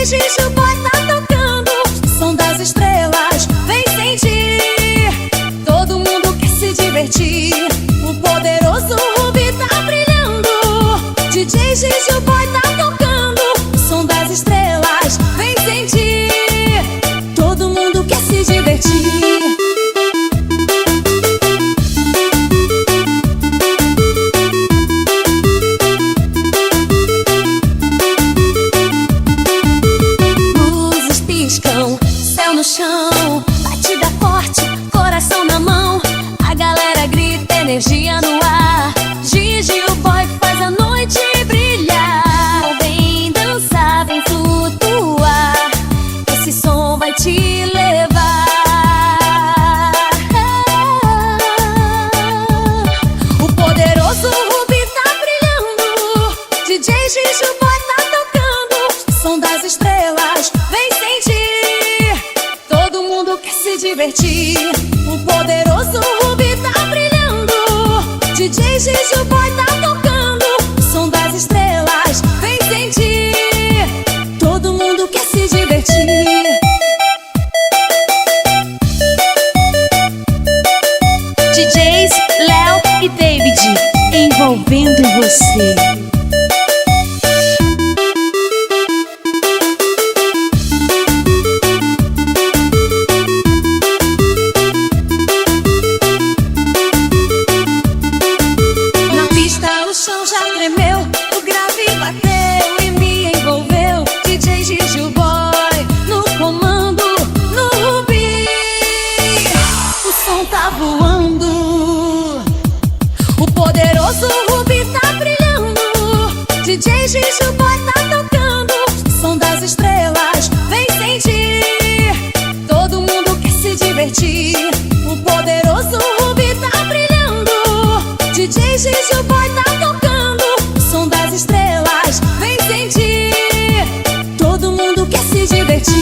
Gigi Boy tá tocando, som das estrelas, vem sentir. Todo mundo quer se divertir, o poderoso Rubi tá brilhando. DJ Gigi Boy tá tocando, som das estrelas, vem sentir. Todo mundo quer se divertir. No chão, batida forte, coração na mão. A galera grita, energia no ar. Gigi o Boy faz a noite brilhar. Vem dançar, vem flutuar, esse som vai te levar. O poderoso Rubi tá brilhando, DJ Gigi o Boy tá tocando, som das estrelas, vem sentir. Se divertir, o poderoso Rubi tá brilhando. DJ Gigi Boy tá tocando, som das estrelas, vem sentir. Todo mundo quer se divertir. DJs Léo e David, envolvendo você. O chão já tremeu, o grave bateu e me envolveu. DJ Gigi Boy no comando, no Rubi, o som tá voando. O poderoso Rubi tá brilhando, DJ Gigi Boy tá tocando, som das estrelas, vem sentir. Todo mundo quer se divertir, o poderoso Rubi tá brilhando. DJ Gigi Boy tá tocando, som das estrelas, vem sentir. Todo mundo quer se divertir.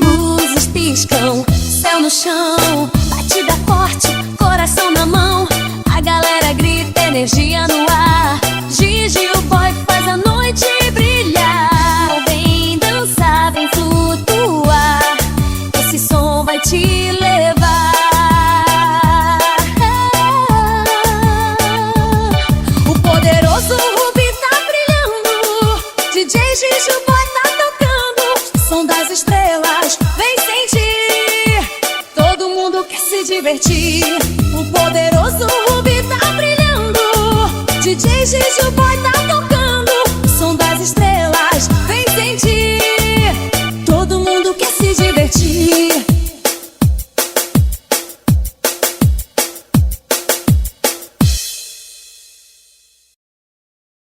Luzes piscam, céu no chão, batida forte, coração na mão. A galera grita, energia no ar. Gigi o Boy faz a noite brilhar. Vem dançar, vem flutuar, esse som vai te levar. O poderoso Rubi tá brilhando, DJ Gigi Boy tá tocando, som das estrelas, vem sentir. Todo mundo quer se divertir, o poderoso Rubi tá brilhando. DJ Gigi Boy tá tocando, som das estrelas, vem sentir. Todo mundo quer se divertir.